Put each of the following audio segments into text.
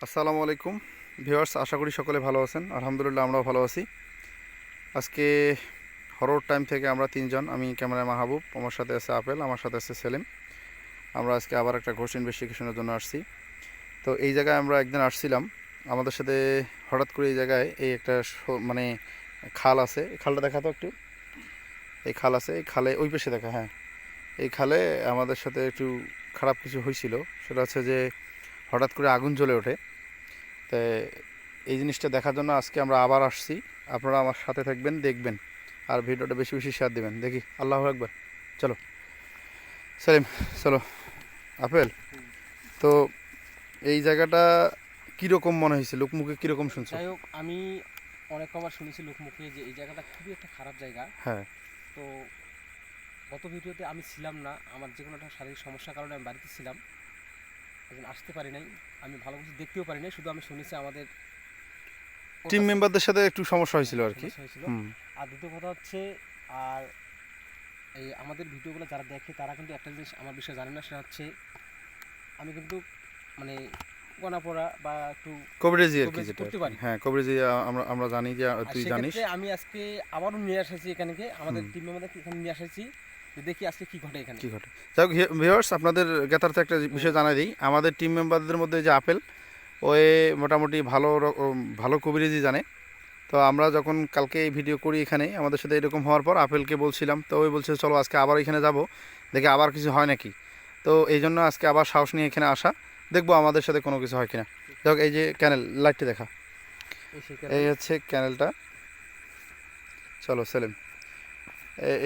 আসসালামু আলাইকুম ভিউয়ার্স, আশা করি সকলে ভালো আছেন। আলহামদুলিল্লাহ আমরাও ভালো আছি। আজকে হরর টাইম থেকে আমরা তিনজন, আমি ক্যামেরা মাহবুব, আমার সাথে আছে আপেল, আমার সাথে আছে সেলিম। আমরা আজকে আবার একটা ঘোষ ইনভেস্টিগেশনের জন্য আসছি। তো এই জায়গায় আমরা একদিন আসছিলাম, আমাদের সাথে হঠাৎ করে এই জায়গায় এই একটা মানে খাল আছে। এই খালটা দেখা তো একটু, এই খাল আছে, এই খালে ওই পাশে দেখা, হ্যাঁ এই খালে আমাদের সাথে একটু খারাপ কিছু হয়েছিল। সেটা হচ্ছে যে হঠাৎ করে আগুন জ্বলে ওঠে। তো এই জিনিসটা দেখার জন্য আজকে আমরা আবার আসছি। আপনারা আমার সাথে থাকবেন, দেখবেন, আর ভিডিওটা বেশি বেশি শেয়ার দেবেন। দেখি, আল্লাহু আকবার। চলো সেলিম, চলো। আপেল, তো এই জায়গাটা কীরকম মনে হয়েছে, লোকমুখে কীরকম শুনছো? যাই হোক, আমি অনেক কবার শুনেছি লোকমুখে যে এই জায়গাটা খুবই একটা খারাপ জায়গা। হ্যাঁ, তো গত ভিডিওতে আমি ছিলাম না, আমার যে কোনো একটা শারীরিক সমস্যার কারণে আমি বাড়িতে ছিলাম, এখন আসতে পারি নাই। আমি ভালো কিছু দেখতেও পারি নাই, শুধু আমি শুনেছি আমাদের টিম মেম্বারদের সাথে একটু সমস্যা হয়েছিল আর কি। হয়েছিল। আর দ্বিতীয় কথা হচ্ছে, আর এই আমাদের ভিডিওগুলো যারা দেখে তারা কিন্তু একটা জিনিস আমার বিষয়ে জানে না, সেটা হচ্ছে আমি কিন্তু মানে গোনা পড়া বা একটু কভারেজই আর কি, coverage যেটা করতে পারি। হ্যাঁ কভারেজই আমরা আমরা জানি যে আর তুই জানিস। সেক্ষেত্রে আমি আজকে আবারও নিয়ে এসেছি এখানে, আমাদের টিম মেম্বারদেরকে এখানে নিয়ে এসেছি যে দেখি আজকে কি ঘটে এখানে। কী ঘটে? যাই হোক ভিউয়ার্স, আপনাদের জ্ঞাতার্থে একটা বিষয় জানাই দিই। আমাদের টিম মেম্বারদের মধ্যে যে আপেল, ওই মোটামুটি ভালো কবিরাজি জানে। তো আমরা যখন কালকে এই ভিডিও করি এখানে, আমাদের সাথে এরকম হওয়ার পর আপেলকে বলছিলাম, তো ওই বলছে চলো আজকে আবার এখানে যাব, দেখে আবার কিছু হয় নাকি। তো এই জন্য আজকে আবার সাহস নিয়ে এখানে আসা, দেখবো আমাদের সাথে কোনো কিছু হয় কিনা। যাই হোক, এই যে ক্যানেল, লাইটটি দেখা, এই হচ্ছে ক্যানেলটা। চলো সেলিম,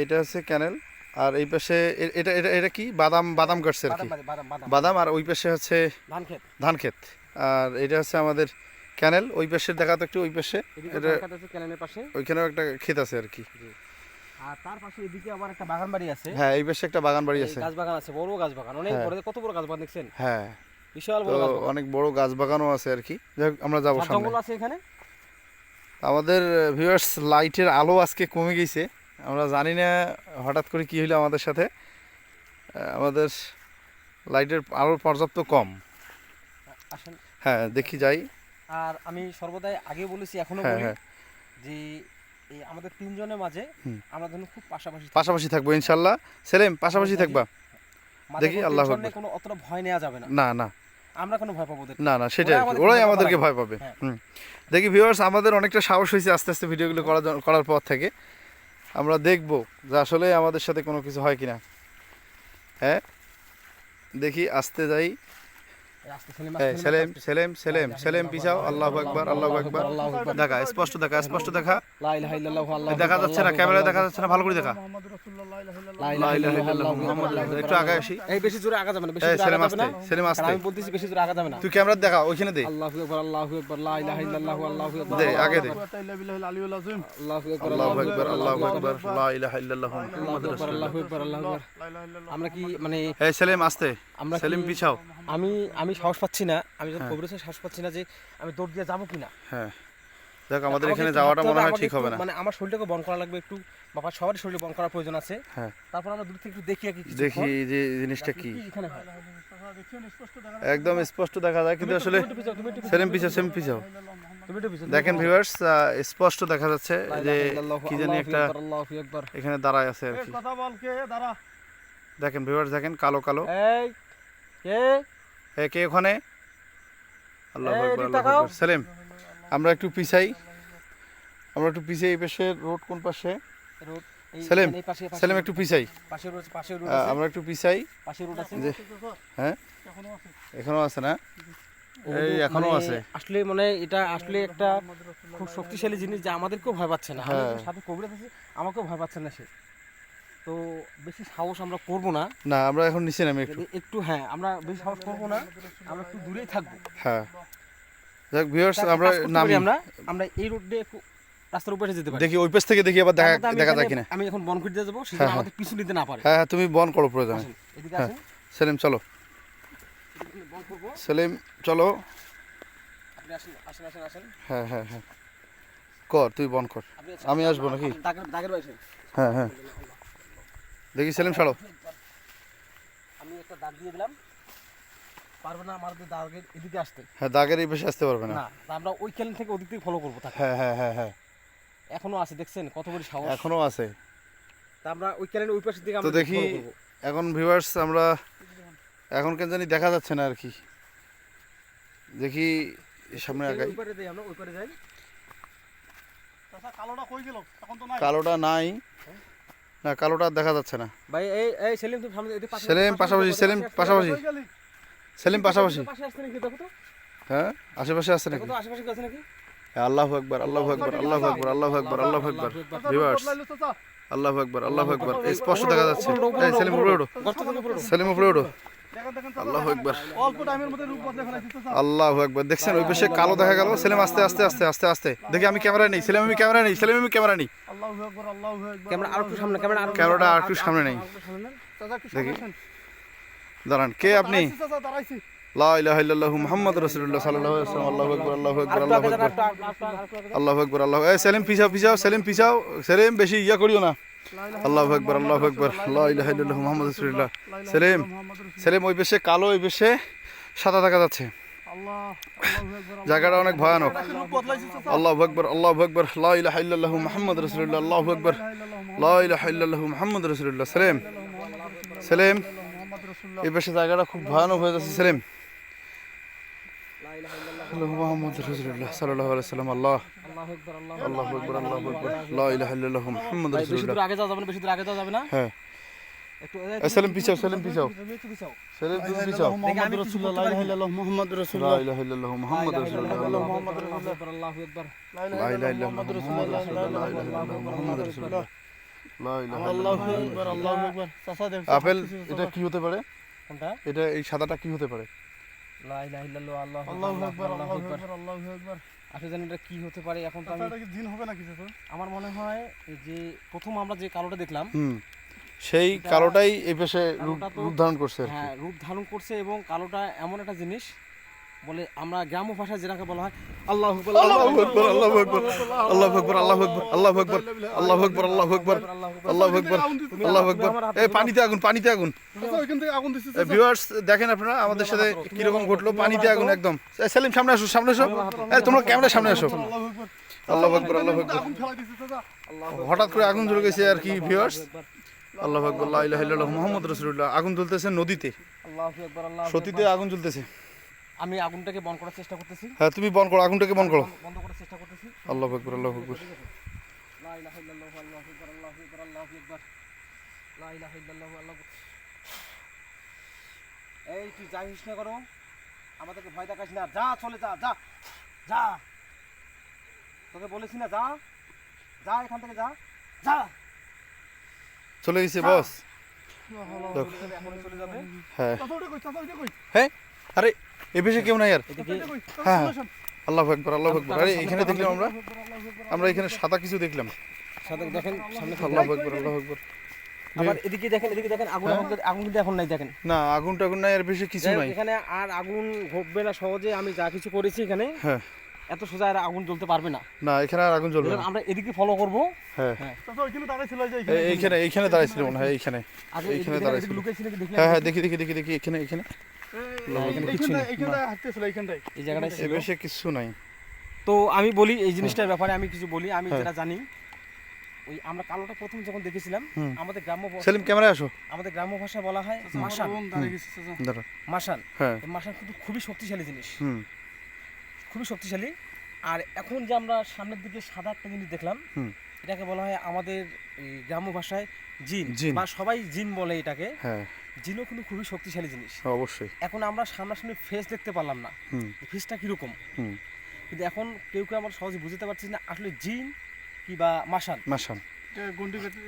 এটা হচ্ছে ক্যানেল। আর এই পাশে এটা এটা এটা কি বাদাম বাদাম গাছ আর কি, বাদাম। আর ওই পাশে হচ্ছে ধান ক্ষেত। আর এটা হচ্ছে আমাদের ক্যানেল। ওই পাশে দেখা তো একটু, ওই পাশে এটা ক্যানেলের পাশে ওইখানেও একটা ক্ষেত আছে আর কি। আর তার পাশে এদিকে আবার একটা বাগান বাড়ি আছে। হ্যাঁ, এই পাশে একটা বাগান বাড়ি আছে, গাছ বাগান আছে, বড় গাছ বাগান, অনেক বড়। কত বড় গাছ বাগান দেখছেন? হ্যাঁ, বিশাল তো বড় গাছ বাগান, অনেক বড় গাছ বাগানও আছে আর কি। যাই হোক, আমরা যাবো সামনে। জঙ্গল আছে এখানে। আমাদের ভিউয়ার্স, লাইটের আলো আজকে কমে গেছে, আমরা জানি না হঠাৎ করে কি হলো আমাদের সাথে। আমাদের লাইটের আলো পর্যাপ্ত কম। আসেন, হ্যাঁ দেখি যাই। আর আমি সর্বদাই আগে বলেছি, এখনো হ্যাঁ বলি হ্যাঁ, যে এই আমাদের তিনজনের মাঝে আমরা যেন খুব পাশাপাশি থাকবো ইনশাল্লাহ। সেলিম, পাশাপাশি থাকবা। দেখি, আল্লাহ আকবার। কোনো অতটা ভয় নেওয়া যাবে না। না না আমরা কোনো ভয় পাবো না না, সেটাই, ওরাই আমাদেরকে ভয় পাবে। দেখি ভিউয়ার্স, আমাদের অনেকটা সাহস হয়েছে আস্তে আস্তে ভিডিওগুলো করার পর থেকে। আমরা দেখব যে আসলে আমাদের সাথে কোনো কিছু হয় কিনা। হ্যাঁ দেখি, আসতে যাই। সেলিম সেলিম সেলিম সেলিম পিছাও। আল্লাহু আকবার, আল্লাহু আকবার। দেখা স্পষ্ট, দেখা স্পষ্ট, দেখা দেখা যাচ্ছে না, ক্যামেরায় দেখা যাচ্ছে না, ভালো করে দেখা। লা ইলাহা ইল্লাল্লাহু মুহাম্মাদুর রাসূলুল্লাহ। একটু আগে আসি। এই বেশি জোরে আগা যাবে না, বেশি জোরে আগা যাবে না। সেলিম আস্তে, আমি বলতেছি বেশি জোরে আগা যাবে না। তুই ক্যামেরা দেখা, ওইখানে দে। আল্লাহু আকবার, আল্লাহু আকবার, লা ইলাহা ইল্লাল্লাহু, আল্লাহু আকবার, দে আগে দে। আল্লাহু আকবার, আল্লাহু আকবার, আল্লাহু আকবার, লা ইলাহা ইল্লাল্লাহু মুহাম্মাদুর রাসূলুল্লাহ। আল্লাহু আকবার, আল্লাহু আকবার। আমরা কি মানে এই সেলিম আস্তে, আমরা সেলিম পিছাও। আমি সাহস পাচ্ছি না, আমি যখন কবিরাজের সাহস পাচ্ছি না যে আমি দৌড় দিয়ে যাবো কিনা। হ্যাঁ দেখ, আমাদের এখানে যাওয়াটা মনে হয় ঠিক হবে না। মানে আমার শরীরটাকে বন্ধ করা লাগবে একটু, বাবা সবারই শরীরে বন্ধ করার প্রয়োজন আছে। হ্যাঁ, তারপর আমরা দূর থেকে একটু দেখি দেখি যে জিনিসটা কি এখানে হয়। একদম স্পষ্ট দেখা যায়, কিন্তু আসলে সেলিম পিছাও, সেলিম পিছাও। তুমি একটু পিছনে দেখেন ভিউয়ার্স, স্পষ্ট দেখা যাচ্ছে যে কি জানি একটা আল্লাহু আকবার। এখানে দাঁড়ায় আছে আর কি। কথা বল, কে দাঁড়া। দেখেন ভিউয়ার্স, দেখেন কালো কালো। এই কে কে ওখানে? আল্লাহু এই, আকবার, এদিকে আল্লাহু তাকাও। আকবার। সেলিম, আমরা একটু পিছাই, আমরা একটু পিছাই। এই পাশে রোড কোন পাশে? রোড সেলিম, এই পাশে সেলিম একটু পিছাই, পাশে রোড আছে, আমরা একটু পিছাই। পাশে রোড আছে। যে হ্যাঁ, এখনো আছে না? এই এখনো মানে আছে। আসলে মানে এটা আসলে একটা খুব শক্তিশালী জিনিস, যে আমাদেরকেও ভয় পাচ্ছে না। হ্যাঁ। আমাদের সাথে কবিরাজ আছে, আমাকেও ভয় পাচ্ছে না সে। তো বেশি সাহস আমরা করবো না। না, আমরা এখন নিচে নামি একটু। একটু হ্যাঁ, আমরা বেশি সাহস করবো না, আমরা একটু দূরেই থাকবো। হ্যাঁ যাক ভিউয়ার্স, একটা আমরা কাজ করতে নামি। পারি, আমরা এই রোড দিয়ে রাস্তার উপরে যেতে পারি। দেখি ওই পাশ থেকে, দেখি আবার তার মধ্যে আমি দেখা যায় এখানে- কিনা। আমি এখন বন করে যাবো, সেজন্য হ্যাঁ, হ্যাঁ। আমাদের পিছু নিতে না পারে। হ্যাঁ হ্যাঁ, তুমি বন করো প্রয়োজনে। আসেন, এদিকে হ্যাঁ আসেন, সেলিম চলো, এদিকে বন করবো। সেলিম চলো। আপনি আসেন, আসেন, আসেন, আসেন। হ্যাঁ হ্যাঁ হ্যাঁ, কর, তুই বন কর, আপনি আসেন। আমি আসবো নাকি? দাগের বাইরে আসেন। হ্যাঁ হ্যাঁ, দেখি সেলিম ছাড়ো। আমি একটা দাগ দিয়ে দিলাম। পারবে না আমাদের দাগের এদিকে আসতে। হ্যাঁ, দাগের এই পাশে আসতে পারবে না। না, তা আমরা ওই ক্যানেল থেকে ওদিক থেকে ফলো করবো তাকে। হ্যাঁ হ্যাঁ হ্যাঁ হ্যাঁ, এখনো আছে, দেখছেন কত বড় সাহস। এখনো আছে। তা আমরা ওই ক্যানেল ওই পাশের দিকে তো আমরা দেখি follow করবো। এখন ভিউয়ার্স আমরা এখন কেন জানি দেখা যাচ্ছে না আর কি, দেখি সামনে আগাই। ওই পারে যাই, আমরা ওই পারে যাই। কালোটা কই গেল? এখন তো নাই। কালোটা নাই, না কালোটা আর দেখা যাচ্ছে না। ভাই এই এই সেলিম তুমি সামনে এদিকে পাশে সেলিম পাশাপাশি, সেলিম পাশাপাশি, কই গেলি? সেলিম পাশাপাশি। পাশে আসছে নাকি দেখো তো, হ্যাঁ, আশেপাশে আছে দেখো নাকি? তো আশেপাশে কি আছে নাকি। আল্লাহু আকবার, আল্লাহু আকবার, আল্লাহু আকবার, আল্লাহু আকবার, আল্লাহু আকবার। চাচা, ভিউয়ার্স, বদলাইলো চাচা। আল্লাহু আকবার, আল্লাহু আকবার। স্পষ্ট দেখা যাচ্ছে। এই সেলিম উপরে ওঠো, গর্ত থেকে উপরে ওঠো। সেলিম উপরে ওঠো। দেখেন দেখেন চাচা, আল্লাহু আকবার, অল্প টাইমের মধ্যে রূপ বদলে ফেলাইছে চাচা। আল্লাহু আকবার। দেখছেন ওই পাশে কালো দেখা গেল। সেলিম আস্তে আস্তে আস্তে আস্তে আস্তে দেখি, আমি ক্যামেরা নেই, সেলিম আমি ক্যামেরা নেই, সেলিম আমি ক্যামেরা নেই। আল্লাহু আকবার, আল্লাহু আকবার। ক্যামেরা আর একটু সামনে, ক্যামেরা আর ক্যামেরাটা আর একটু সামনে নেই। চাচা একটু দেখি। সামনে আসেন। দাঁড়ান, কে আপনি? দাঁড়াইছি চাচা, দাঁড়াইছি। লা ইলাহা ইল্লাল্লাহু মুহাম্মাদুর রাসূলুল্লাহ সাল্লাল্লাহু আলাইহি ওয়াসাল্লাম। আল্লাহু আকবার, আল্লাহু আকবার, আল্লাহু আকবার, আল্লাহু আকবার, আল্লাহু। এই সেলিম পিছাও, পিছাও, সেলিম পিছাও, সেলিম বেশি ইয়া করিও না। আল্লাহু আকবার, আল্লাহু আকবার, লা ইলাহা ইল্লাল্লাহু মুহাম্মাদুর রাসূলুল্লাহ। সেলিম, সেলিম ওই পাশে কালো, ওই পাশে সাদা দেখা যাচ্ছে। আল্লাহ, আল্লাহু আকবার। জায়গাটা অনেক ভয়ানক। রূপ বদলাইছে চাচা। আল্লাহু আকবার, আল্লাহু আকবার, লা ইলাহা ইল্লাল্লাহু মুহাম্মাদুর রাসূলুল্লাহ। আল্লাহু আকবার, লা ইলাহা ইল্লাল্লাহু মুহাম্মাদুর রাসূলুল্লাহ। সেলিম, সেলিম মুহাম্মদ রাসূলুল্লাহ। এই পাশে জায়গাটা খুব ভয়ানক হয়ে যাচ্ছে। সেলিম, মুহাম্মাদুর রাসূলুল্লাহ সাল্লাল্লাহু আলাইহি ওয়াসাল্লাম। আল্লাহ, আল্লাহু আকবার, আল্লাহু আকবার, আল্লাহু আকবার, লা ইলাহা ইল্লাল্লাহু মুহাম্মাদুর বেশি রাসূলুল্লাহ। দূর আগে যাওয়া যাবে না, বেশি দূর আগে যাওয়া যাবে না। হ্যাঁ, একটু এই সেলিম পিছাও, সেলিম পিছাও, তুমি একটু পিছাও। সেলিম তুমি পিছাও। মুহাম্মদ রাসূলুল্লাহ, লা ইলাহা ইল্লাল্লাহু মুহাম্মাদুর লা রাসূলুল্লাহ। ইলাহা ইল্লাল্লাহু মুহাম্মাদুর রাসূলুল্লাহ। আল্লাহু আকবার, আল্লাহু আকবার। লা ইলাহা ইল্লাল্লাহু মুহাম্মাদুর রাসূলুল্লাহ। লা ইলাহা ইল্লাল্লাহু মুহাম্মাদুর রাসূলুল্লাহ। লা ইলাহা আল্লাহু ইল্লাল্লাহু। আকবার, আল্লাহু আকবার। চাচা দেখো। আপেল, এটা কি হতে পারে? কোনটা? এটা এই সাদাটা কি হতে পারে? লা ইলাহা ইল্লাল্লাহু, আল্লাহু আল্লাহু আকবার, আকবার, আল্লাহু আল্লাহু আকবার। আকবার, আল্লাহু আকবার। আসলে জানি এটা কি হতে পারে এখন তো চাচা, আমি, এটা কি জিন হবে নাকি চাচা? আমার মনে হয় এই যে প্রথম আমরা যে কালোটা দেখলাম, সেই কালোটাই এই পাশে কালোটা তো- রূপ ধারণ করছে আর কি। হ্যাঁ রূপ ধারণ করছে, এবং কালোটা এমন একটা জিনিস বলে আমরা গ্রাম্য ভাষায় যেটাকে বলা হয় আল্লাহু আকবার, আল্লাহু আকবার, আল্লাহু আকবার, আল্লাহু আকবার, আল্লাহু আকবার, আল্লাহু আকবার, আল্লাহু আকবার, আল্লাহু আকবার, আল্লাহু আকবার, আল্লাহু আকবার। এই পানিতে আগুন, পানিতে আগুন। চাচা, ওইখান থেকে আগুন দিচ্ছে চাচা। ভিউয়ার্স দেখেন আপনারা আমাদের সাথে কিরকম ঘটলো, পানিতে আগুন একদম। এই সেলিম সামনে আসো, সামনে আসো। এই তোমরা ক্যামেরার সামনে আসো। আল্লাহু আকবার। আল্লাহু আকবার, আল্লাহু আকবার। আগুন ফেলাই দিচ্ছে চাচা। হঠাৎ করে আগুন জ্বলে গেছে আর কি ভিউয়ার্স। আল্লাহু আকবার, লা ইলাহা ইল্লাল্লাহু মুহাম্মাদুর রাসূলুল্লাহ। আগুন জ্বলতেছে নদীতে, আল্লাহু আকবার, আল্লাহু সতীতে আকবার। আগুন জ্বলতেছে। আমি আগুনটাকে বন্ধ করার চেষ্টা করতেছি, হ্যাঁ তুমি বন্ধ করো, আগুনটাকে বন্ধ করো। বন্ধ করার চেষ্টা করতেছি। আল্লাহু আকবার, আল্লাহু আকবার। লা ইলাহা ইল্লাল্লাহু, আল্লাহু আকবার, আল্লাহু আকবার, আল্লাহু আকবার। লা ইলাহা ইল্লাল্লাহু, আল্লাহু আকবার। এই তুই যাই হিস না করো, আমাদেরকে ভয় দেখাস না, যা চলে যা, যা যা, তোকে বলেছি না, যা যা, এখান থেকে যা, যা। চলে গেছে বস। এখনই চলে যাবে। হ্যাঁ চাচা, ওটা কই? চাচা, ওইটা কই? হ্যাঁ, আরে এ বেশি কেউ নাই আর। এদিকে ওইটা কই? চাচা, হ্যাঁ, চলে আসেন। আল্লাহু আকবার, আল্লাহু আকবার। আরে এখানে দেখলাম আমরা এখানে সাদা কিছু দেখলাম। সাথে দেখেন সামনে থেকে। আল্লাহু আকবার, আল্লাহু আকবার। আবার এদিকে দেখেন, এদিকে দেখেন, আগুন আগুন কিন্তু এখন নাই, দেখেন। না আগুন টাগুন নাই আর বেশি কিছু যাই হোক, নাই। এখানে আর আগুন ঘটবে না সহজে। আমি যা কিছু করেছি এখানে, হ্যাঁ, এত সোজা আর আগুন জ্বলতে পারবে না। না এখানে আর আগুন জ্বলবে না। আমরা এদিকে ফলো করবো। হ্যাঁ, চাচা, ওইখানে দাঁড়াইছিল, এই যে এইখানে এইখানে দাঁড়াইছিল মনে হয়, এইখানে আগে এইখানে এদিকে দাঁড়াইছিল। লুকিয়েছি নাকি দেখি। হ্যাঁ হ্যাঁ, দেখি দেখি দেখি দেখি, এখানে এখানে এইখানটায় হাঁটতেছিল, এইখানটায়। এই জায়গাটায় এ ছিল। বেশি কিছু নাই। তো আমি বলি এই জিনিসটার ব্যাপারে, আমি কিছু বলি। আমি হ্যাঁ। যেটা জানি, ওই আমরা কালোটা প্রথম যখন দেখেছিলাম, হুম। আমাদের গ্রাম্য সেলিম ক্যামেরায় আসো। আমাদের গ্রাম্য ভাষায় বলা হয় মাশাল। দাঁড়িয়ে গেছে চাচা। দাঁড়া। মাশাল, হ্যাঁ, এই মাশাল কিন্তু খুবই শক্তিশালী জিনিস, হুম খুবই শক্তিশালী। আর এখন যে আমরা সামনের দিকে সাদা একটা জিনিস দেখলাম, হুম, এটাকে বলা হয় আমাদের এই গ্রাম্য ভাষায় জিন, জিন। বা সবাই জিন বলে এটাকে। হ্যাঁ জিনও কিন্তু খুবই শক্তিশালী জিনিস। অবশ্যই। এখন আমরা সামনাসামনি ফেস দেখতে পারলাম না, হুম ফেসটা কীরকম, হুম, কিন্তু এখন কেউ কেউ আমরা সহজে বুঝতে পারছি না আসলে জিন কি বা মাশাল। মাশান। গন্ডি কাটি।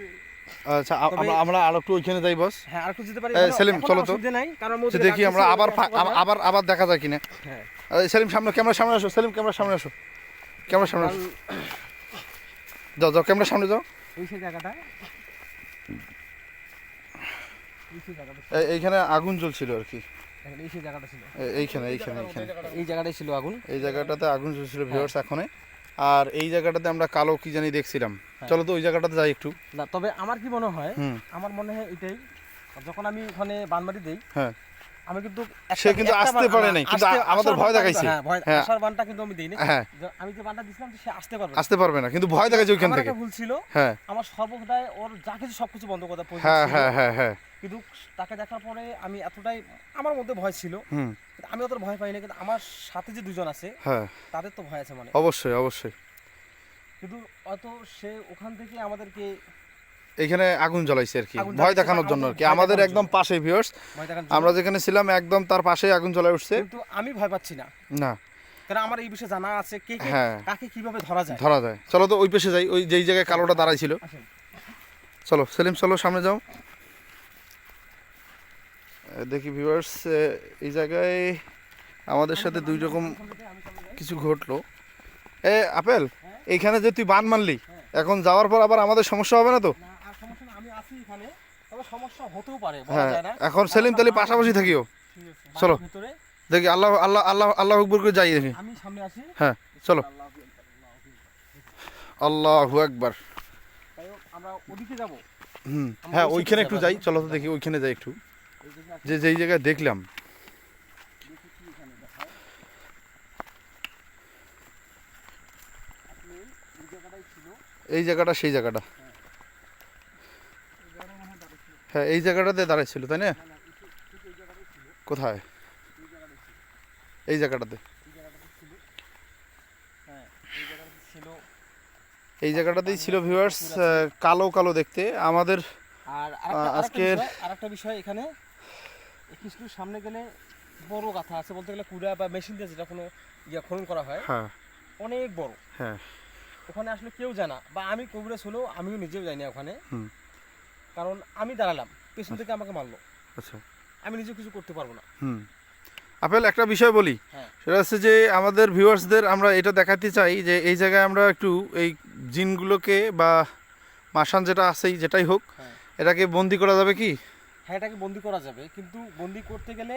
আচ্ছা তবে- আমরা আর একটু ওইখানে যাই বস। হ্যাঁ আর একটু যেতে পারি। সেলিম, এখন চলো তো। অসুবিধা নাই, কারণ আমি সে ওদিকে দেখি আমরা রাখতেছি, আবার ওরা কথা বলে। আবার আবার দেখা যায় কিনা। হ্যাঁ, সেলিম সামনে, ক্যামেরার সামনে আসো। সেলিম ক্যামেরার সামনে আসো, ক্যামেরার সামনে আসো। যাও যাও, ক্যামেরার সামনে যাও। এই সেই জায়গাটা, এই সেই জায়গাটা, এইখানে আগুন জ্বলছিল আর কি। দেখেন, এই সেই জায়গাটা ছিল, এইখানে এইখানে এইখানে এই জায়গাটাই ছিল আগুন। এই জায়গাটাতে আগুন জ্বলছিল ভিউয়ার্স এখনে। আর এই জায়গাটাতে আমরা কালো কি জানি দেখছিলাম। চলো তো ওই জায়গাটাতে যাই একটু। না তবে আমার কি মনে হয়, হুম আমার মনে হয় এটাই, যখন আমি ওখানে বানবাড়ি দেই, হ্যাঁ আমি কিন্তু সে কিন্তু আসতে পারে নাই, কিন্তু আমাদের ভয় দেখাইছে। হ্যাঁ। আসার বানটা কিন্তু আমি দেইনি। হ্যাঁ আমি যে বানটা দিছিলাম যে সে আসতে পারবে না। আসতে পারবে না, কিন্তু ভয় দেখাইছে ওইখান আমার থেকে। একটা ভুল ছিল, হ্যাঁ আমার সর্বদাই ওর যা কিছু সবকিছু বন্ধ করে দেওয়ার হ্যাঁ প্রয়োজন ছিল। হ্যাঁ হ্যাঁ হ্যাঁ কিন্তু তাকে দেখার পরে আমি এতটাই আমার মধ্যে ভয় ছিল, হুম কিন্তু আমি অত ভয় পাই না। কিন্তু আমার সাথে যে দুজন আছে হ্যাঁ তাদের তো ভয় আছে মানে। অবশ্যই অবশ্যই। কিন্তু অত সে ওখান থেকে আমাদেরকে এখানে আগুন জ্বলাইছে আর কি, আগুন ভয় জ্বালাইছে, দেখানোর জন্য আর কি। ভয় আমাদের দেখানোর একদম জন্য। পাশে ভিউয়ার্স, ভয় দেখানোর আমরা জন্য। যেখানে ছিলাম একদম তার পাশেই আগুন জ্বলাই উঠছে। কিন্তু আমি ভয় পাচ্ছি না, না কারণ আমার এই বিষয়ে জানা আছে কে কে হ্যাঁ কাকে কিভাবে ধরা যায়। ধরা যায়। চলো তো ওই পেশে যাই, ওই যেই জায়গায় কালোটা দাঁড়াই ছিল। আসেন। চলো সেলিম, চলো সামনে যাও। দেখি ভিউয়ার্স, এই জায়গায় আমাদের সাথে দুই রকম কিছু ঘটলো। আপেল, এইখানে যে তুই বান মানলি, এখন যাওয়ার পর আবার আমাদের সমস্যা হবে না তো? না, আর সমস্যা না, আমি আছি এখানে, তবে সমস্যা হতেও পারে, বলা হ্যাঁ যায় না। এখন সেলিম তাহলে পাশাপাশি থাকিও। ঠিক আছে, চলো। বাড়ির ভিতরে দেখি আল্লাহ আল্লাহ আল্লাহ আল্লাহ আকবর করে যাই দেখি। আমি সামনে আছি। হ্যাঁ চলো, আল্লাহু আকবার। তাই হোক, আমরা ওদিকে যাব। হুম হ্যাঁ ওইখানে একটু যাই, চলো তো দেখি ওইখানে যাই একটু, যে যেই জায়গায় দেখলাম। এই জায়গাটা সেই জায়গাটা, হ্যাঁ এই জায়গাটাতে দাঁড়াইছিল তাই না? কোথায়? এই জায়গাটাতে। এই জায়গাটাতেই ছিল ভিউয়ার্স, কালো কালো দেখতে আমাদের। আর আজকের আরেকটা বিষয়, এখানে কিছুর সামনে গেলে বড় গাথা আছে, বলতে গেলে কুড়া বা মেশিন দিয়ে যেটা কোনো খনন করা হয়, হ্যাঁ অনেক বড়। হ্যাঁ ওখানে আসলে কেউ জানা, বা আমি কবিরাজ হলেও আমিও নিজেও যাই না ওখানে। হুম কারণ আমি দাঁড়ালাম, পেছন থেকে আমাকে মারলো, আচ্ছা আমি নিজে কিছু করতে পারবো না। হুম। আপেল একটা বিষয় বলি, হ্যাঁ। সেটা হচ্ছে যে আমাদের ভিউয়ার্সদের আমরা এটা দেখাতে চাই যে এই জায়গায় আমরা একটু এই জিনগুলোকে বা মাসান যেটা আছেই যেটাই হোক, হ্যাঁ। এটাকে বন্দি করা যাবে কি? হ্যাঁ, এটাকে বন্দি করা যাবে, কিন্তু বন্দি করতে গেলে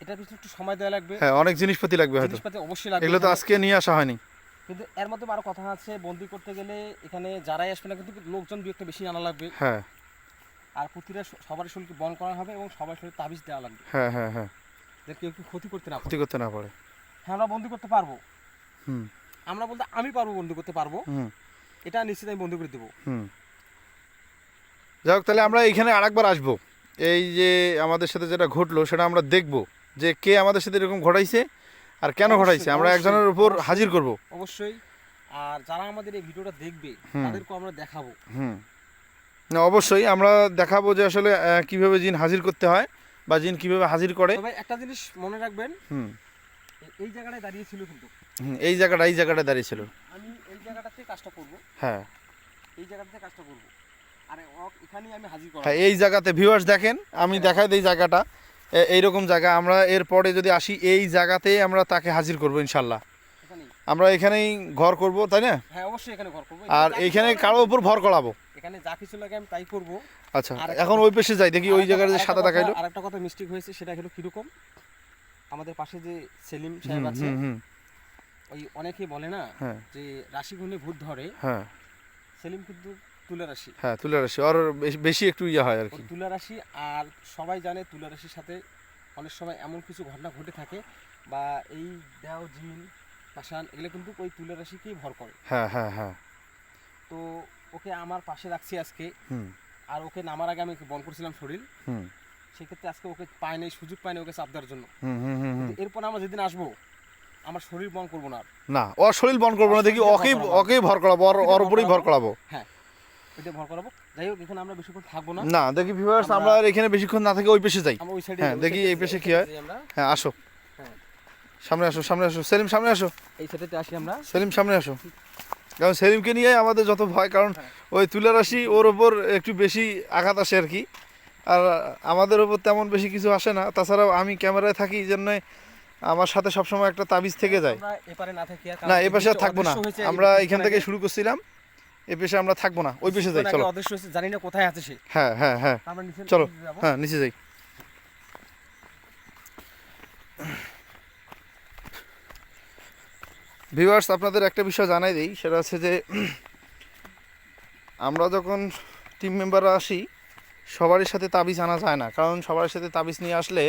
এটার পিছনে একটু সময় দেওয়া লাগবে, হ্যাঁ অনেক জিনিসপাতি লাগবে হয়তো, জিনিসপাতি অবশ্যই লাগবে। এগুলো তো এখানে। আজকে নিয়ে আসা হয়নি। কিন্তু এর মধ্যে আরো কথা আছে, বন্দি করতে গেলে এখানে যারাই আসবে না, কিন্তু লোকজন দু একটা বেশি আনা লাগবে। হ্যাঁ আর প্রতিটা সবার শরীরকে বন করা হবে এবং সবার শরীরে তাবিজ দেওয়া লাগবে, হ্যাঁ হ্যাঁ হ্যাঁ যে কেউ কেউ ক্ষতি করতে না পারে। ক্ষতি করতে না পারে। হ্যাঁ, আমরা বন্দি করতে পারবো। হুম আমরা বলতে আমি পারবো, বন্দি করতে পারবো, হুম এটা নিশ্চিত আমি বন্দি করে দেবো। হুম। যাই হোক, তাহলে আমরা এইখানে আরেকবার আসবো। এই যে আমাদের সাথে যেটা ঘটলো সেটা আমরা দেখব, যে কে আমাদের সাথে এরকম ঘটাইছে আর কেন অবশ্যই, ঘটাইছে, আমরা অবশ্যই, একজনের উপর অবশ্যই। হাজির করব। অবশ্যই। আর যারা আমাদের এই ভিডিওটা দেখবে হুম। তাদেরকেও আমরা দেখাবো। হুম না অবশ্যই আমরা দেখাবো যে আসলে কিভাবে জিন হাজির করতে হয় বা জিন কিভাবে হাজির করে। তবে একটা জিনিস মনে রাখবেন, হুম এই জায়গাটায় দাঁড়িয়ে ছিল কিন্তু হুম এই জায়গাটা দাঁড়িয়েছিল। আমি এই জায়গাটাতে কাজটা করব, হ্যাঁ এই জায়গাটাতে কাজটা করব, আর এখানেই আমি হাজির করা। হ্যাঁ এই জায়গাতে ভিউয়ার্স দেখেন, আমি দেখাই দিই জায়গাটা, এইরকম জায়গা। আমরা এরপরে যদি আসি এই জায়গাতে আমরা তাকে হাজির করব ইনশাল্লাহ। এখানেই। আমরা এখানেই ঘর করব তাই না? হ্যাঁ, অবশ্যই এখানে ঘর করব। আর এইখানে কারো উপর ভর করাবো। এখানে যা কিছু লাগে আমি তাই করব। আচ্ছা আর এখন ওই পেশে যাই, দেখি ওই জায়গায় যে সাদা দেখাইলো। আরেকটা কথা মিস্টেক হয়েছে, সেটা হলো কিরকম, আমাদের পাশে যে সেলিম হুম সাহেব আছে, হুম হুম ওই অনেকেই বলে না হ্যাঁ যে রাশি গুণে ভূত ধরে, হ্যাঁ সেলিম কিন্তু তুলা রাশি। হ্যাঁ তুলা রাশি ওর বেশি একটু ইয়ে হয় আর ওর কি। তুলা রাশি, আর সবাই জানে তুলা রাশির সাথে অনেক সময় এমন কিছু ঘটনা ঘটে থাকে, বা এই দেও জিন পাশান এগুলো কিন্তু ওই তুলা রাশিকেই ভর করে। হ্যাঁ হ্যাঁ হ্যাঁ তো ওকে আমার পাশে রাখছি আজকে, হুম আর ওকে নামার আগে আমি বন করছিলাম শরীর, হুম সেক্ষেত্রে আজকে ওকে পায় নাই, সুযোগ পায় নাই ওকে চাপ দেওয়ার জন্য। হুম হুম হুম হুম। কিন্তু এরপর আমরা যেদিন আসবো, আমার শরীর বন করবো না আর। না ওর শরীর বন করবো না, দেখি ওকেই ভর করাবো, ওর উপরেই ভর করাবো। হ্যাঁ, ওইটা ভর করাবো। যাই হোক, এখানে আমরা বেশিক্ষণ থাকবো না। না দেখি ভিউয়ার্স, আমরা আর এখানে বেশিক্ষণ না থেকে ওই পেশে যাই। আমরা ওই সাইডে, হ্যাঁ দেখি এই পেশে কি হয়। হ্যাঁ আসো, হ্যাঁ। সামনে আসো, সামনে আসো সেলিম, সামনে আসো এই সাইডে আসি আমরা। সেলিম, সামনে আসো। কারণ সেলিমকে নিয়ে আমাদের যত ভয়, কারণ ওই তুলা রাশি ওর ওপর একটু বেশি আঘাত আসে আর কি, আর আমাদের ওপর তেমন বেশি কিছু আসে না। তাছাড়াও আমি ক্যামেরায় থাকি, এই জন্য আমার সাথে সবসময় একটা তাবিজ থেকে যায়। আমরা এপারে না থাকি, আর না কারণ এ পাশে আর এই থাকবো না, অদৃশ্য হয়েছে, আমরা এই এখান থেকে শুরু করছিলাম, এ পেশে আমরা থাকবো না, ওই পেশে যাই। কিছুক্ষণ চলো, আগে অদৃশ্য হয়েছে, জানি না কোথায় আছে সে। হ্যাঁ হ্যাঁ হ্যাঁ আমরা নিচে চলো, যাবো। হ্যাঁ নিচে যাই। ভিউয়ার্স আপনাদের একটা বিষয় জানাই দিই, সেটা হচ্ছে যে আমরা যখন টিম মেম্বাররা আসি সবারই সাথে তাবিজ আনা যায় না, কারণ সবার সাথে তাবিজ নিয়ে আসলে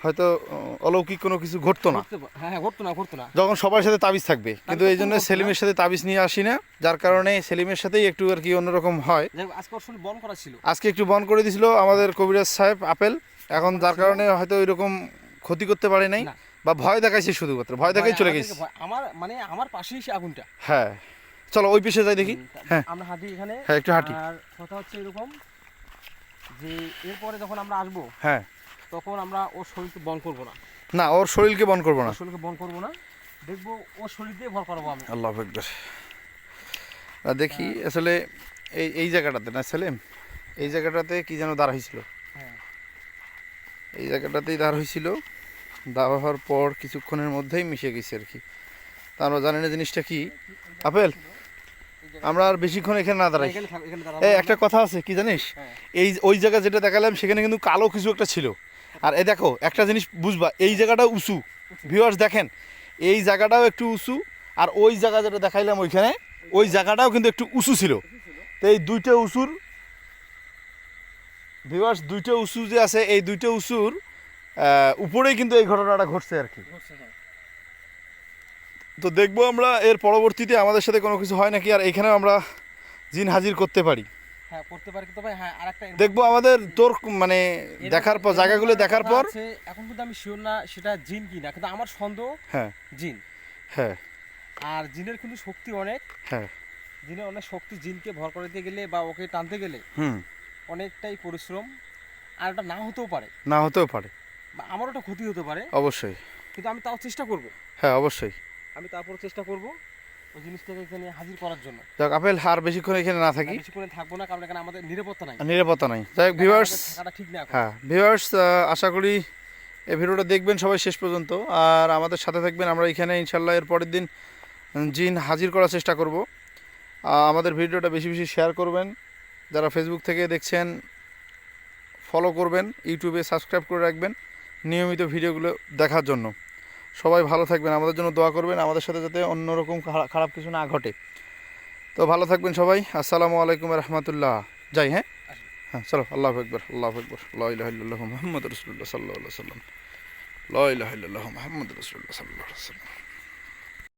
হয়তো অলৌকিক কোনো কিছু ঘটতো না হ্যাঁ হ্যাঁ, ঘটতো না। যখন সবার সাথে তাবিজ থাকবে। কিন্তু তাবিজ এই জন্য কখনো ঘটতো না। সেলিমের সাথে তাবিজ নিয়ে আসি না, যার কারণে সেলিমের সাথেই একটু আর কি অন্যরকম হয়। যাই হোক, আজকে ওর সঙ্গে বন করা ছিল। আজকে একটু বন করে দিছিল আমাদের কবিরাজ সাহেব আপেল, এখন যার কারণে হয়তো ওইরকম ক্ষতি করতে পারে নাই, না। বা ভয় দেখাইছে, শুধুমাত্র ভয় দেখাই চলে গেছে। আমার পাশেই সে আগুনটা। হ্যাঁ, চলো ওই পিছে যাই দেখি। হ্যাঁ আমরা হাঁটি এখানে। হ্যাঁ, একটু হাঁটি। আর কথা হচ্ছে এরকম যে এরপরে যখন আমরা আসবো হ্যাঁ, তখন আমরা ওর শরীরকে বন করবো না, না ওর শরীরকে বন করবো না, ওর শরীরকে বন করবো না, দেখবো ওর শরীর দিয়ে ভর করাবো আমি। আল্লাহু আকবার। দেখি আসলে এই জায়গাটাতে না সেলিম, এই জায়গাটাতে কি যেন দাঁড় হয়েছিল, হ্যাঁ এই জায়গাটাতেই দাঁড় হয়েছিল, দাঁড় হওয়ার পর কিছুক্ষণের মধ্যেই মিশে গেছে আর কি। তা আমরা জানি না জিনিসটা কি। আপেল, আমরা আর বেশিক্ষণ এখানে না দাঁড়াই। এখানে এই একটা কথা আছে কি জানিস, হ্যাঁ। ওই জায়গা যেটা দেখালাম সেখানে কিন্তু কালো কিছু একটা ছিল। আর এই দেখো একটা জিনিস বুঝবা, এই জায়গাটা উঁচু, ভিউয়ার্স দেখেন এই জায়গাটাও একটু উঁচু, আর ওই জায়গা যেটা দেখাইলাম ওইখানে ওই জায়গাটাও কিন্তু একটু উঁচু ছিল। তো এই দুইটা উঁচুর ভিউয়ার্স, দুইটা উঁচু যে আছে, এই দুইটা উঁচুর উপরেই কিন্তু এই ঘটনাটা ঘটছে আর কি। তো দেখবো আমরা এর পরবর্তীতে আমাদের সাথে কোনো কিছু হয় নাকি, আর এখানেও আমরা জিন হাজির করতে পারি। হ্যাঁ করতে পারি, কিন্তু ভাই হ্যাঁ আরেকটা দেখবো আমাদের তোর মানে দেখার পর, জায়গাগুলো দেখার পর। এখন কিন্তু আমি শিওর না সেটা জিন কি না, কিন্তু আমার সন্দেহ হ্যাঁ জিন। হ্যাঁ আর জিনের কিন্তু শক্তি অনেক, হ্যাঁ, জিনের অনেক শক্তি। জিনকে ভর করতে গেলে বা ওকে টানতে গেলে হুম, অনেকটাই পরিশ্রম, আর এটা না হতেও পারে, না হতেও পারে, বা আমারও একটা ক্ষতি হতে পারে, অবশ্যই। কিন্তু আমি তাও চেষ্টা করব, হ্যাঁ অবশ্যই। আমি তারপর চেষ্টা করব ওই জিনিসটাকে এখানে হাজির করার জন্য। যাক আপেল, আর বেশিক্ষণ এখানে না থাকি, বেশি করে থাকবো না, কারণ এখানে আমাদের নিরাপত্তা নাই, নিরাপত্তা নাই। যাই হোক ভিউয়ার্স, থাকাটা ঠিক না এখন। হ্যাঁ ভিউয়ার্স, আশা করি এই ভিডিওটা দেখবেন সবাই শেষ পর্যন্ত, আর আমাদের সাথে থাকবেন। আমরা এখানে ইনশাল্লাহ এর পরের দিন জিন হাজির করার চেষ্টা করব। আমাদের ভিডিওটা বেশি বেশি শেয়ার করবেন, যারা ফেসবুক থেকে দেখছেন ফলো করবেন, ইউটিউবে সাবস্ক্রাইব করে রাখবেন নিয়মিত ভিডিওগুলো দেখার জন্য। সবাই ভালো থাকবেন, আমাদের জন্য দোয়া করবেন, আমাদের সাথে যাতে অন্যরকম খারাপ কিছু না ঘটে। তো ভালো থাকবেন সবাই। আসসালামু আলাইকুম রহমতুল্লাহ। যাই, হ্যাঁ হ্যাঁ, চলো। আল্লাহু আকবার, আল্লাহু আকবার, লা ইলাহা ইল্লাল্লাহু মুহাম্মাদুর রাসূলুল্লাহ সাল্লাল্লাহু আলাইহি ওয়াসাল্লাম, লা ইলাহা ইল্লাল্লাহু মুহাম্মাদুর রাসূলুল্লাহ সাল্লাল্লাহু আলাইহি ওয়াসাল্লাম।